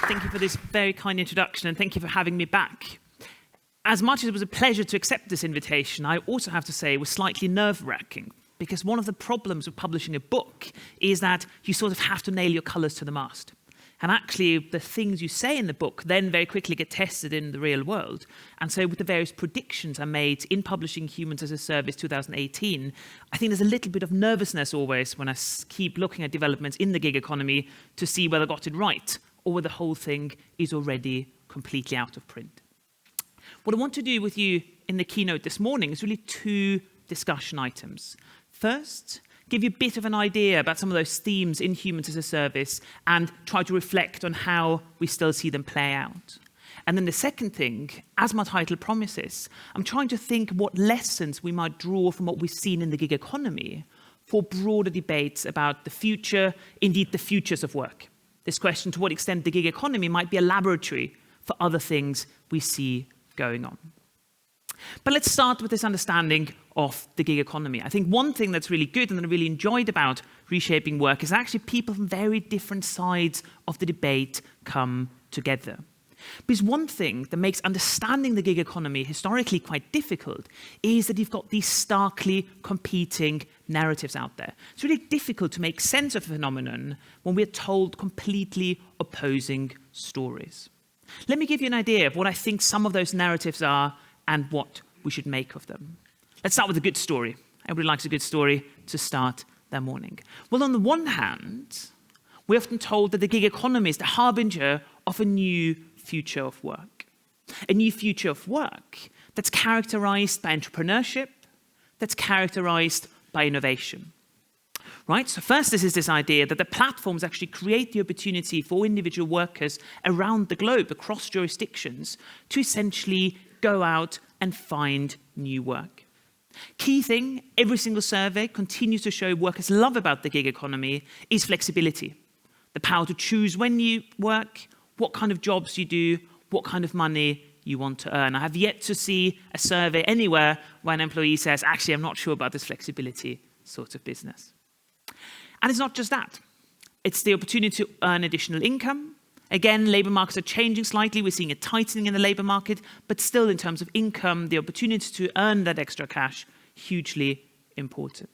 Thank you for this very kind introduction, and thank you for having me back. As much as it was a pleasure to accept this invitation, I also have to say it was slightly nerve-wracking, because one of the problems with publishing a book is that you sort of have to nail your colours to the mast. And actually, the things you say in the book then very quickly get tested in the real world. And so with the various predictions I made in Publishing Humans as a Service 2018, I think there's a little bit of nervousness always when I keep looking at developments in the gig economy to see whether I got it right or whether the whole thing is already completely out of print. What I want to do with you in the keynote this morning is really two discussion items. First, give you a bit of an idea about some of those themes in Humans as a Service and try to reflect on how we still see them play out. And then the second thing, as my title promises, I'm trying to think what lessons we might draw from what we've seen in the gig economy for broader debates about the future, indeed the futures of work. This question, to what extent the gig economy might be a laboratory for other things we see going on. But let's start with this understanding of the gig economy. I think one thing that's really good and that I really enjoyed about Reshaping Work is actually people from very different sides of the debate come together. Because one thing that makes understanding the gig economy historically quite difficult is that you've got these starkly competing narratives out there. It's really difficult to make sense of a phenomenon when we're told completely opposing stories. Let me give you an idea of what I think some of those narratives are and what we should make of them. Let's start with a good story. Everybody likes a good story to start their morning. Well, on the one hand, we're often told that the gig economy is the harbinger of a new future of work. A new future of work that's characterized by entrepreneurship, that's characterized by innovation. Right? So first, this is this idea that the platforms actually create the opportunity for individual workers around the globe, across jurisdictions, to essentially go out and find new work. Key thing, every single survey continues to show workers love about the gig economy is flexibility. The power to choose when you work, what kind of jobs you do, what kind of money you want to earn. I have yet to see a survey anywhere where an employee says, actually, I'm not sure about this flexibility sort of business. And it's not just that. It's the opportunity to earn additional income. Again, labour markets are changing slightly. We're seeing a tightening in the labour market, but still in terms of income, the opportunity to earn that extra cash, hugely important.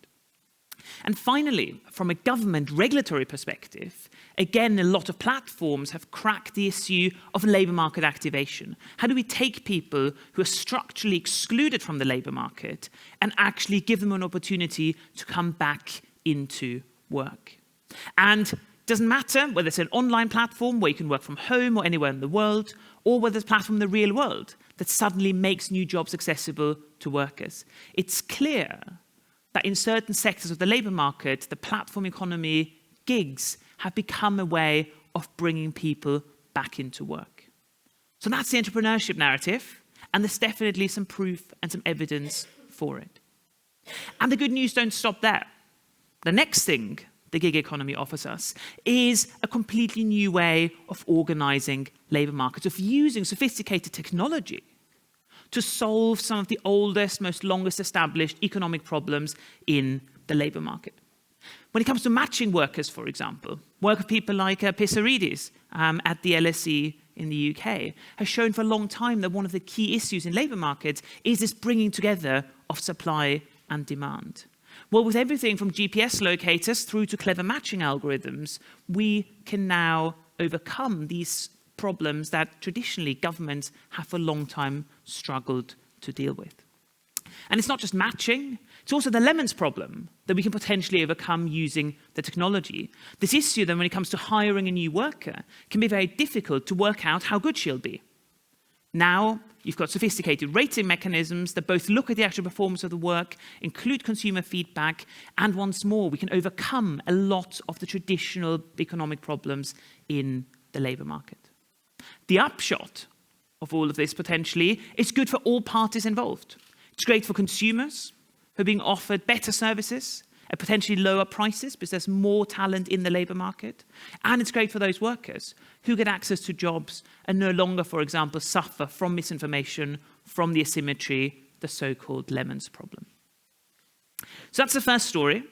And finally, from a government regulatory perspective, again, a lot of platforms have cracked the issue of labour market activation. How do we take people who are structurally excluded from the labour market and actually give them an opportunity to come back into work? And it doesn't matter whether it's an online platform where you can work from home or anywhere in the world, or whether it's a platform in the real world that suddenly makes new jobs accessible to workers. It's clear that in certain sectors of the labour market, the platform economy gigs have become a way of bringing people back into work. So that's the entrepreneurship narrative, and there's definitely some proof and some evidence for it. And the good news don't stop there. The next thing the gig economy offers us is a completely new way of organising labour markets, of using sophisticated technology to solve some of the oldest, most longest established economic problems in the labour market. When it comes to matching workers, for example, work of people like Pessimistic at the LSE in the UK has shown for a long time that one of the key issues in labour markets is this bringing together of supply and demand. Well, with everything from GPS locators through to clever matching algorithms, we can now overcome these problems that traditionally governments have for a long time struggled to deal with. And it's not just matching, it's also the lemons problem that we can potentially overcome using the technology. This issue then when it comes to hiring a new worker can be very difficult to work out how good she'll be. Now, you've got sophisticated rating mechanisms that both look at the actual performance of the work, include consumer feedback, and once more, we can overcome a lot of the traditional economic problems in the labour market. The upshot of all of this, potentially, is good for all parties involved. It's great for consumers who are being offered better services at potentially lower prices because there's more talent in the labour market. And it's great for those workers who get access to jobs and no longer, for example, suffer from misinformation, from the asymmetry, the so-called lemons problem. So that's the first story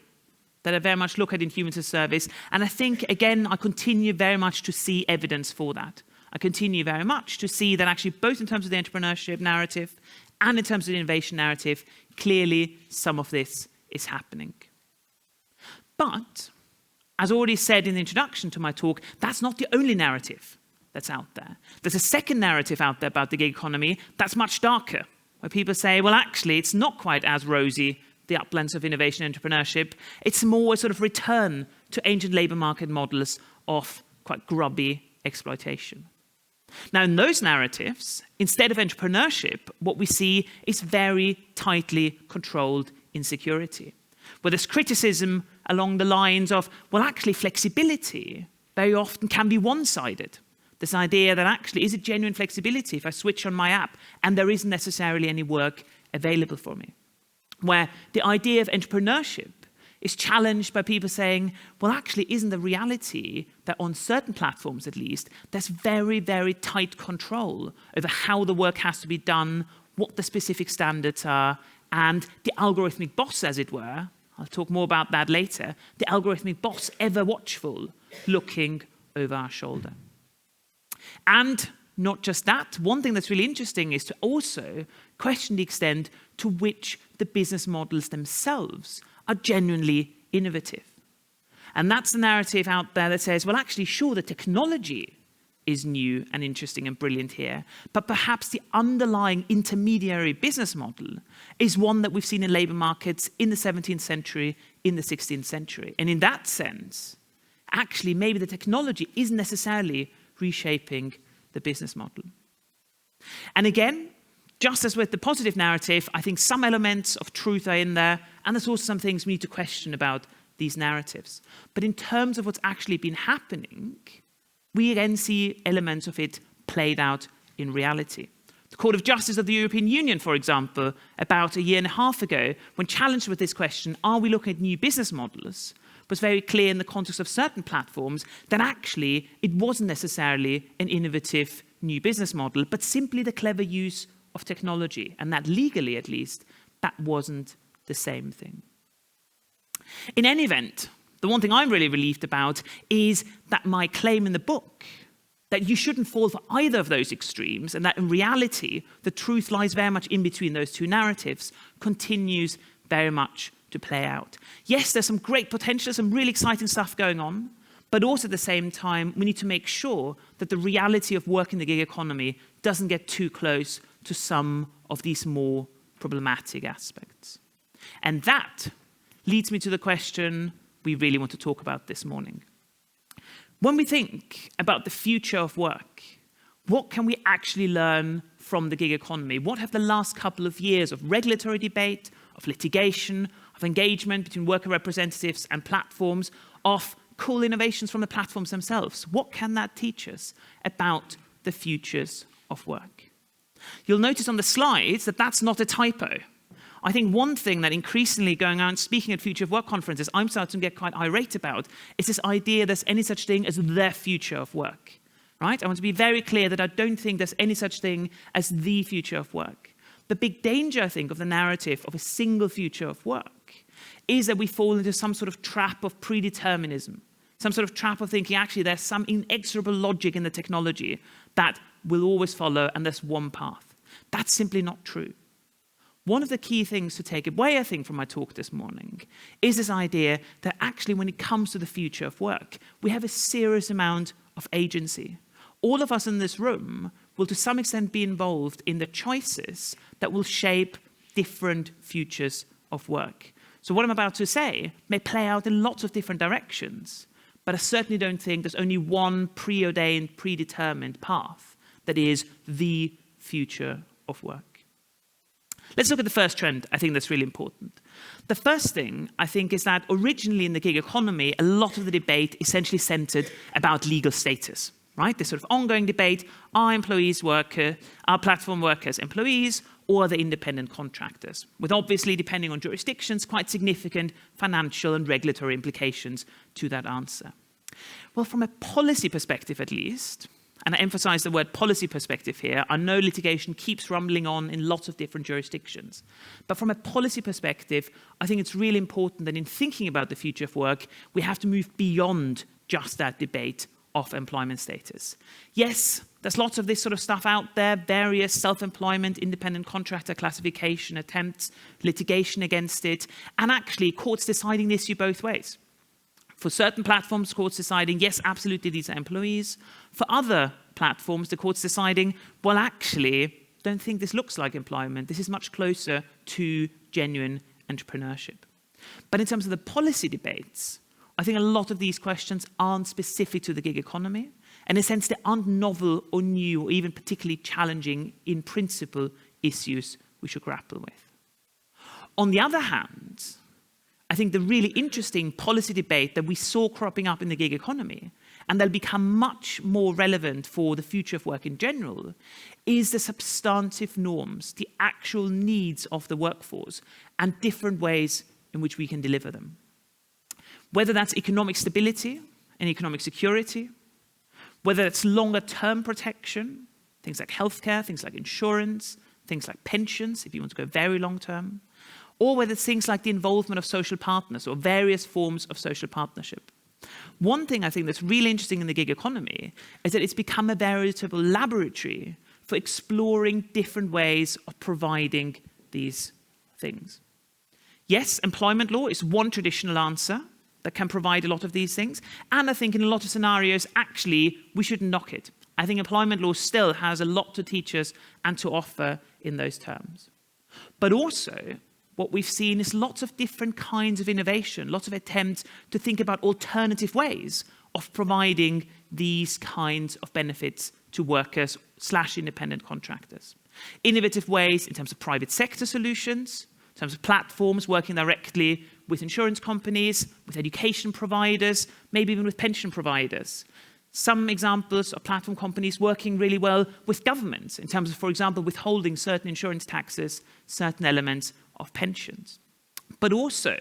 that I very much look at in Humans as a Service. And I think, again, I continue very much to see evidence for that. I continue very much to see that actually both in terms of the entrepreneurship narrative and in terms of the innovation narrative, clearly some of this is happening. But, as already said in the introduction to my talk, that's not the only narrative that's out there. There's a second narrative out there about the gig economy that's much darker, where people say, well, actually, it's not quite as rosy, the uplands of innovation and entrepreneurship. It's more a sort of return to ancient labor market models of quite grubby exploitation. Now, in those narratives, instead of entrepreneurship, what we see is very tightly controlled insecurity, where there's criticism along the lines of, well, actually, flexibility very often can be one-sided. This idea that actually, is it genuine flexibility if I switch on my app and there isn't necessarily any work available for me? Where the idea of entrepreneurship is challenged by people saying, well, actually, isn't the reality that on certain platforms, at least, there's very, very tight control over how the work has to be done, what the specific standards are, and the algorithmic boss, as it were, I'll talk more about that later, the algorithmic boss ever watchful, looking over our shoulder. And not just that, one thing that's really interesting is to also question the extent to which the business models themselves are genuinely innovative. And that's the narrative out there that says, well, actually, sure, the technology is new and interesting and brilliant here, but perhaps the underlying intermediary business model is one that we've seen in labor markets in the 17th century, in the 16th century. And in that sense, actually, maybe the technology isn't necessarily reshaping the business model. And again, just as with the positive narrative, I think some elements of truth are in there, and there's also some things we need to question about these narratives. But in terms of what's actually been happening, we again see elements of it played out in reality. The Court of Justice of the European Union, for example, about a year and a half ago, when challenged with this question, are we looking at new business models, was very clear in the context of certain platforms that actually it wasn't necessarily an innovative new business model, but simply the clever use of technology, and that legally, at least, that wasn't the same thing. In any event, the one thing I'm really relieved about is that my claim in the book, that you shouldn't fall for either of those extremes, and that in reality, the truth lies very much in between those two narratives, continues very much to play out. Yes, there's some great potential, some really exciting stuff going on, but also at the same time, we need to make sure that the reality of work in the gig economy doesn't get too close to some of these more problematic aspects. And that leads me to the question we really want to talk about this morning. When we think about the future of work, what can we actually learn from the gig economy? What have the last couple of years of regulatory debate, of litigation, of engagement between worker representatives and platforms, of cool innovations from the platforms themselves, what can that teach us about the futures of work? You'll notice on the slides that that's not a typo. I think one thing that increasingly going out and speaking at Future of Work conferences, I'm starting to get quite irate about, is this idea there's any such thing as the future of work, right? I want to be very clear that I don't think there's any such thing as the future of work. The big danger, I think, of the narrative of a single future of work is that we fall into some sort of trap of predeterminism, some sort of trap of thinking, actually, there's some inexorable logic in the technology that will always follow, and there's one path. That's simply not true. One of the key things to take away, I think, from my talk this morning is this idea that actually when it comes to the future of work, we have a serious amount of agency. All of us in this room will to some extent be involved in the choices that will shape different futures of work. So what I'm about to say may play out in lots of different directions, but I certainly don't think there's only one preordained, predetermined path that is the future of work. Let's look at the first trend, I think that's really important. The first thing, I think, is that originally in the gig economy, a lot of the debate essentially centered about legal status, right? This sort of ongoing debate, are employees workers, are platform workers employees, or are they independent contractors? With obviously, depending on jurisdictions, quite significant financial and regulatory implications to that answer. Well, from a policy perspective at least, and I emphasize the word policy perspective here. I know litigation keeps rumbling on in lots of different jurisdictions. But from a policy perspective, I think it's really important that in thinking about the future of work, we have to move beyond just that debate of employment status. Yes, there's lots of this sort of stuff out there, various self-employment, independent contractor classification attempts, litigation against it, and actually courts deciding the issue both ways. For certain platforms, courts deciding, yes, absolutely, these are employees. For other platforms, the courts deciding, well, actually, don't think this looks like employment. This is much closer to genuine entrepreneurship. But in terms of the policy debates, I think a lot of these questions aren't specific to the gig economy. And in a sense, they aren't novel or new or even particularly challenging in principle issues we should grapple with. On the other hand, I think the really interesting policy debate that we saw cropping up in the gig economy, and that'll become much more relevant for the future of work in general, is the substantive norms, the actual needs of the workforce, and different ways in which we can deliver them. Whether that's economic stability and economic security, whether it's longer-term protection, things like healthcare, things like insurance, things like pensions, if you want to go very long-term, or whether it's things like the involvement of social partners or various forms of social partnership. One thing I think that's really interesting in the gig economy is that it's become a veritable laboratory for exploring different ways of providing these things. Yes, employment law is one traditional answer that can provide a lot of these things. And I think in a lot of scenarios, actually, we shouldn't knock it. I think employment law still has a lot to teach us and to offer in those terms. But also, what we've seen is lots of different kinds of innovation, lots of attempts to think about alternative ways of providing these kinds of benefits to workers / independent contractors. Innovative ways in terms of private sector solutions, in terms of platforms working directly with insurance companies, with education providers, maybe even with pension providers. Some examples of platform companies working really well with governments in terms of, for example, withholding certain insurance taxes, certain elements of pensions. But also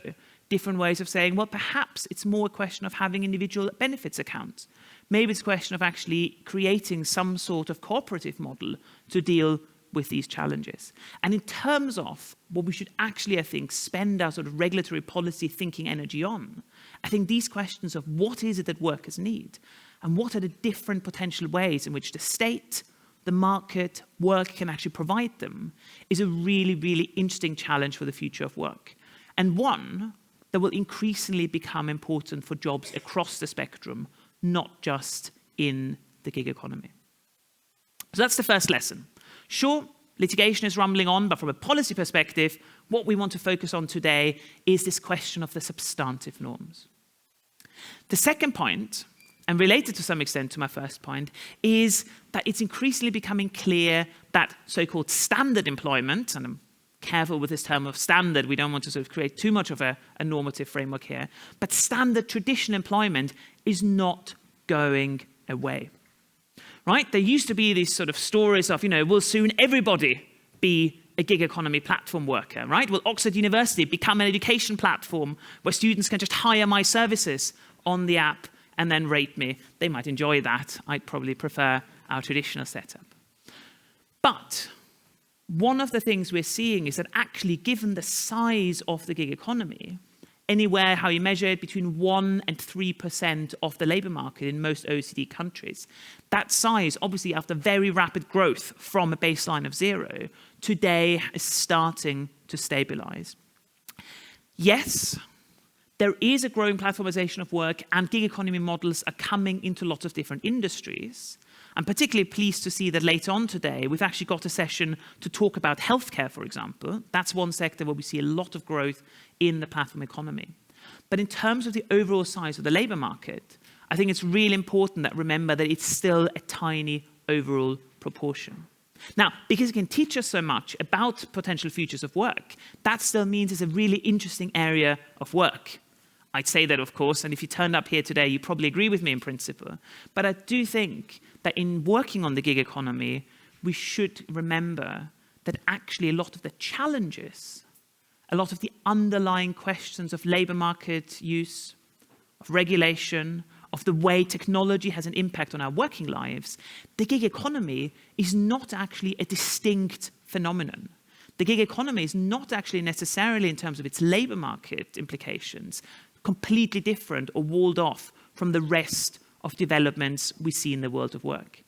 different ways of saying, well, perhaps it's more a question of having individual benefits accounts. Maybe it's a question of actually creating some sort of cooperative model to deal with these challenges. And in terms of what we should actually, I think, spend our sort of regulatory policy thinking energy on, I think these questions of what is it that workers need and what are the different potential ways in which the state, the market, work can actually provide them is a really, really interesting challenge for the future of work. And one that will increasingly become important for jobs across the spectrum, not just in the gig economy. So that's the first lesson. Sure, litigation is rumbling on, but from a policy perspective, what we want to focus on today is this question of the substantive norms. The second point, and related to some extent to my first point, is that it's increasingly becoming clear that so-called standard employment, and I'm careful with this term of standard, we don't want to sort of create too much of a normative framework here, but standard traditional employment is not going away. Right? There used to be these sort of stories of, will soon everybody be a gig economy platform worker, right? Will Oxford University become an education platform where students can just hire my services on the app and then rate me? They might enjoy that. I'd probably prefer our traditional setup. But one of the things we're seeing is that actually, given the size of the gig economy, anywhere, how you measure it, between 1% and 3% of the labor market in most OECD countries. That size, obviously, after very rapid growth from a baseline of 0, today is starting to stabilize. Yes, there is a growing platformization of work, and gig economy models are coming into lots of different industries. I'm particularly pleased to see that later on today, we've actually got a session to talk about healthcare, for example. That's one sector where we see a lot of growth in the platform economy. But in terms of the overall size of the labor market, I think it's really important that remember that it's still a tiny overall proportion. Now, because it can teach us so much about potential futures of work, that still means it's a really interesting area of work. I'd say that, of course, and if you turned up here today, you probably agree with me in principle. But I do think that in working on the gig economy, we should remember that actually a lot of the challenges, a lot of the underlying questions of labor market use, of regulation, of the way technology has an impact on our working lives, the gig economy is not actually a distinct phenomenon. The gig economy is not actually necessarily, in terms of its labor market implications, completely different or walled off from the rest of developments we see in the world of work.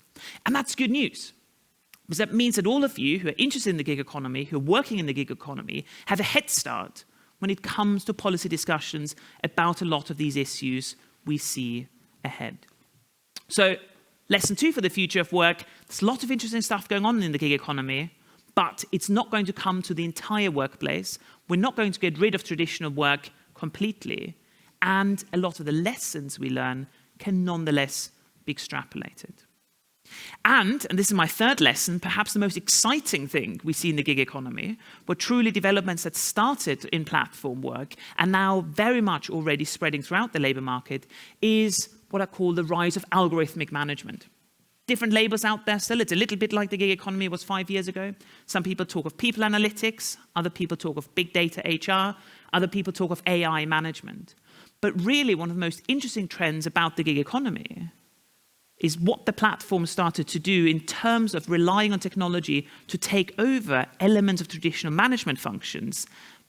And that's good news, because that means that all of you who are interested in the gig economy, who are working in the gig economy, have a head start when it comes to policy discussions about a lot of these issues we see ahead. So, lesson 2 for the future of work, there's a lot of interesting stuff going on in the gig economy, but it's not going to come to the entire workplace. We're not going to get rid of traditional work completely. And a lot of the lessons we learn can nonetheless be extrapolated. And this is my third lesson, perhaps the most exciting thing we see in the gig economy, were truly developments that started in platform work and now very much already spreading throughout the labor market, is what I call the rise of algorithmic management. Different labels out there still. It's a little bit like the gig economy was 5 years ago. Some people talk of people analytics, other people talk of big data HR, other people talk of AI management. But really, one of the most interesting trends about the gig economy is what the platform started to do in terms of relying on technology to take over elements of traditional management functions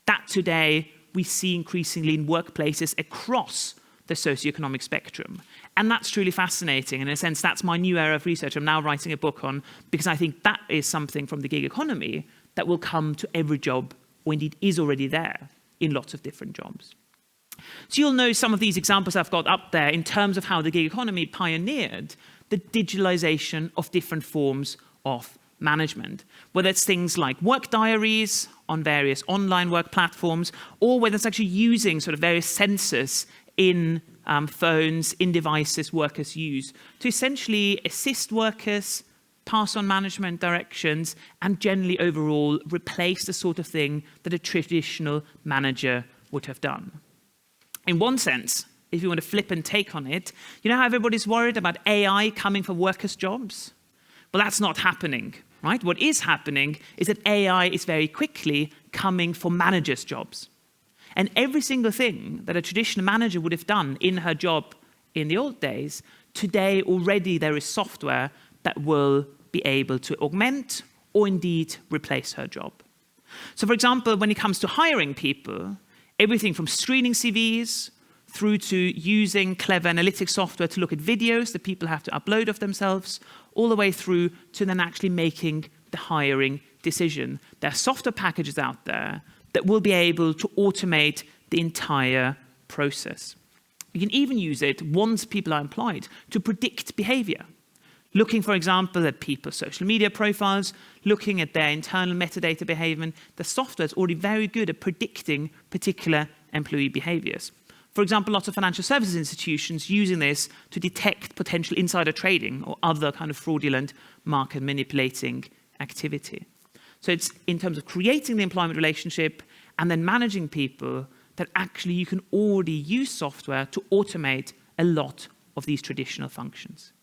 that today we see increasingly in workplaces across the socioeconomic spectrum. And that's truly fascinating. In a sense, that's my new area of research I'm now writing a book on, because I think that is something from the gig economy that will come to every job, or indeed is already there in lots of different jobs. So you'll know some of these examples I've got up there in terms of how the gig economy pioneered the digitalization of different forms of management, whether it's things like work diaries on various online work platforms, or whether it's actually using sort of various sensors in phones, in devices workers use to essentially assist workers, pass on management directions, and generally overall replace the sort of thing that a traditional manager would have done. In one sense, if you want to flip and take on it, you know how everybody's worried about AI coming for workers' jobs? Well, that's not happening, right? What is happening is that AI is very quickly coming for managers' jobs. And every single thing that a traditional manager would have done in her job in the old days, today already there is software that will be able to augment or indeed replace her job. So for example, when it comes to hiring people, everything from screening CVs through to using clever analytics software to look at videos that people have to upload of themselves, all the way through to then actually making the hiring decision. There are software packages out there that will be able to automate the entire process. You can even use it once people are employed to predict behavior. Looking, for example, at people's social media profiles, looking at their internal metadata behavior, the software is already very good at predicting particular employee behaviors. For example, lots of financial services institutions using this to detect potential insider trading or other kind of fraudulent market manipulating activity. So it's in terms of creating the employment relationship and then managing people that actually you can already use software to automate a lot of these traditional functions.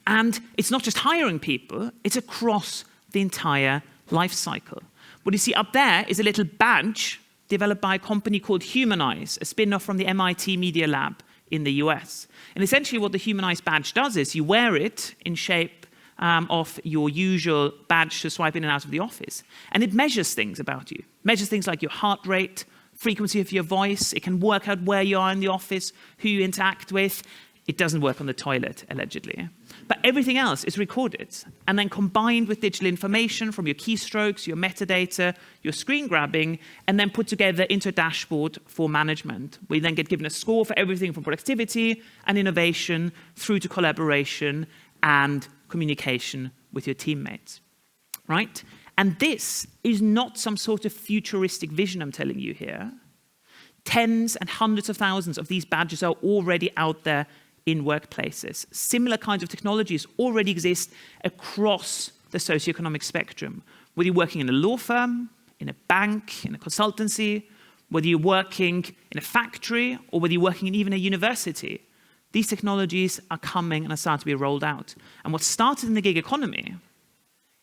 And it's not just hiring people, it's across the entire life cycle. What you see up there is a little badge developed by a company called Humanize, a spin-off from the MIT Media Lab in the US. And essentially what the Humanize badge does is you wear it in shape of your usual badge to swipe in and out of the office. And it measures things about you. Measures things like your heart rate, frequency of your voice. It can work out where you are in the office, who you interact with. It doesn't work on the toilet, allegedly. But everything else is recorded and then combined with digital information from your keystrokes, your metadata, your screen grabbing, and then put together into a dashboard for management. We then get given a score for everything from productivity and innovation through to collaboration and communication with your teammates, right? And this is not some sort of futuristic vision I'm telling you here. Tens and hundreds of thousands of these badges are already out there in workplaces. Similar kinds of technologies already exist across the socioeconomic spectrum. Whether you're working in a law firm, in a bank, in a consultancy, whether you're working in a factory, or whether you're working in even a university, these technologies are coming and are starting to be rolled out. And what started in the gig economy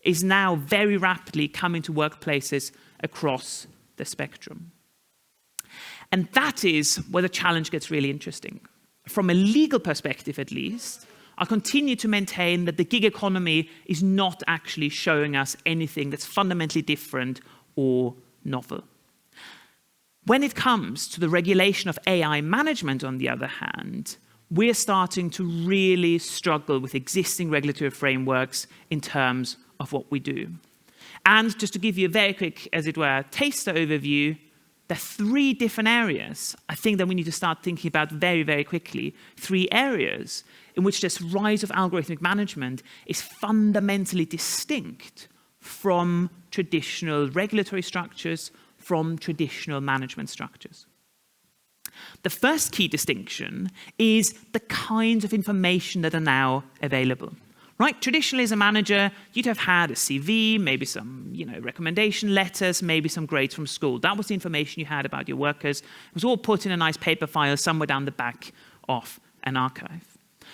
is now very rapidly coming to workplaces across the spectrum. And that is where the challenge gets really interesting. From a legal perspective, at least, I continue to maintain that the gig economy is not actually showing us anything that's fundamentally different or novel. When it comes to the regulation of AI management, on the other hand, we're starting to really struggle with existing regulatory frameworks in terms of what we do. And just to give you a very quick, as it were, taster overview, there are 3 different areas I think that we need to start thinking about very, very quickly. 3 areas in which this rise of algorithmic management is fundamentally distinct from traditional regulatory structures, from traditional management structures. The first key distinction is the kinds of information that are now available. Right? Traditionally, as a manager, you'd have had a CV, maybe some recommendation letters, maybe some grades from school. That was the information you had about your workers. It was all put in a nice paper file somewhere down the back of an archive.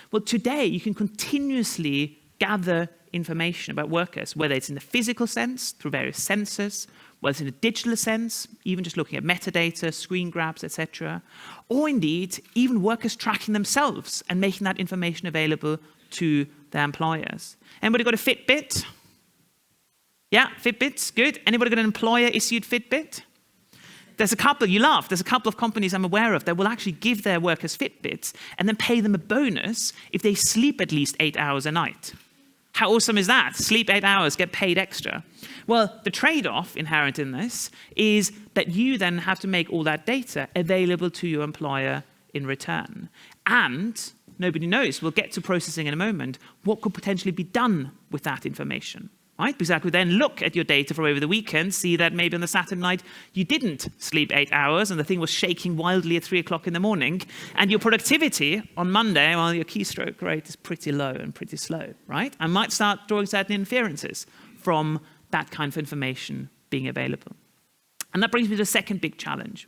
Well, today, you can continuously gather information about workers, whether it's in the physical sense, through various sensors, whether it's in a digital sense, even just looking at metadata, screen grabs, etc., or indeed, even workers tracking themselves and making that information available to their employers. Anybody got a Fitbit? Yeah, Fitbits, good. Anybody got an employer-issued Fitbit? There's a couple, you laugh, there's a couple of companies I'm aware of that will actually give their workers Fitbits and then pay them a bonus if they sleep at least 8 hours a night. How awesome is that? Sleep 8 hours, get paid extra. Well, the trade-off inherent in this is that you then have to make all that data available to your employer in return. And nobody knows, we'll get to processing in a moment, what could potentially be done with that information, right? Because I could then look at your data from over the weekend, see that maybe on the Saturday night you didn't sleep 8 hours and the thing was shaking wildly at 3 o'clock in the morning, and your productivity on Monday, well, your keystroke rate is pretty low and pretty slow, right? I might start drawing certain inferences from that kind of information being available. And that brings me to the second big challenge.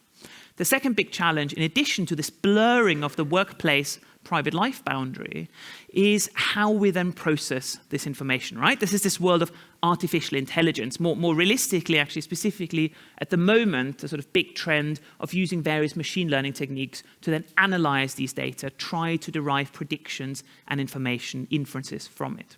The second big challenge, in addition to this blurring of the workplace-private life boundary, is how we then process this information, right? This is this world of artificial intelligence. More realistically, actually, specifically, at the moment, the sort of big trend of using various machine learning techniques to then analyze these data, try to derive predictions and information, inferences from it.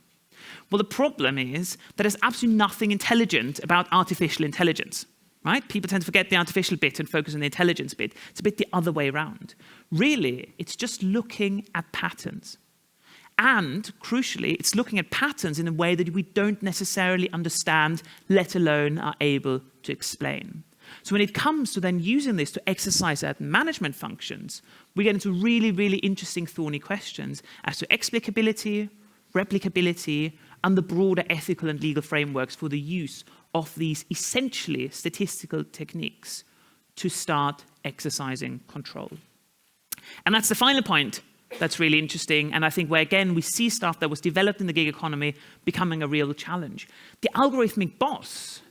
Well, the problem is that there's absolutely nothing intelligent about artificial intelligence. Right? People tend to forget the artificial bit and focus on the intelligence bit. It's a bit the other way around. Really, it's just looking at patterns. And, crucially, it's looking at patterns in a way that we don't necessarily understand, let alone are able to explain. So when it comes to then using this to exercise certain management functions, we get into really, really interesting, thorny questions as to explicability, replicability, and the broader ethical and legal frameworks for the use of these essentially statistical techniques to start exercising control. And that's the final point that's really interesting, and I think where, again, we see stuff that was developed in the gig economy becoming a real challenge. The algorithmic boss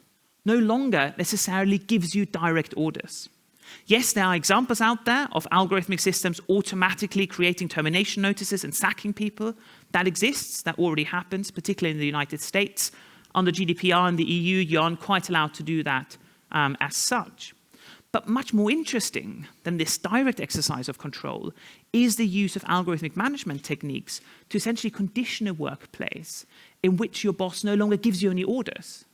no longer necessarily gives you direct orders. Yes, there are examples out there of algorithmic systems automatically creating termination notices and sacking people. That exists, that already happens, particularly in the United States. Under GDPR in the EU, you aren't quite allowed to do that as such. But much more interesting than this direct exercise of control is the use of algorithmic management techniques to essentially condition a workplace in which your boss no longer gives you any orders,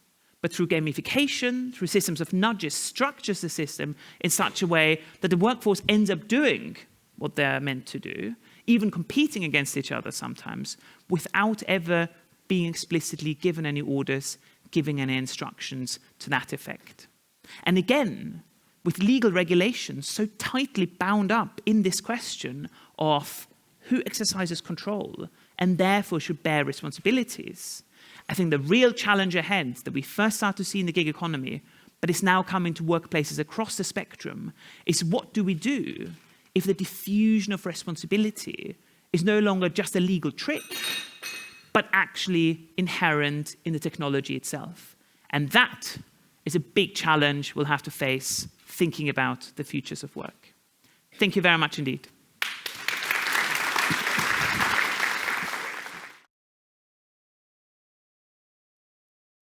but through gamification, through systems of nudges, structures the system in such a way that the workforce ends up doing what they're meant to do, even competing against each other sometimes, without ever being explicitly given any orders, giving any instructions to that effect. And again, with legal regulations so tightly bound up in this question of who exercises control and therefore should bear responsibilities, I think the real challenge ahead that we first start to see in the gig economy, but is now coming to workplaces across the spectrum, is what do we do if the diffusion of responsibility is no longer just a legal trick, but actually inherent in the technology itself. And that is a big challenge we'll have to face thinking about the futures of work. Thank you very much indeed.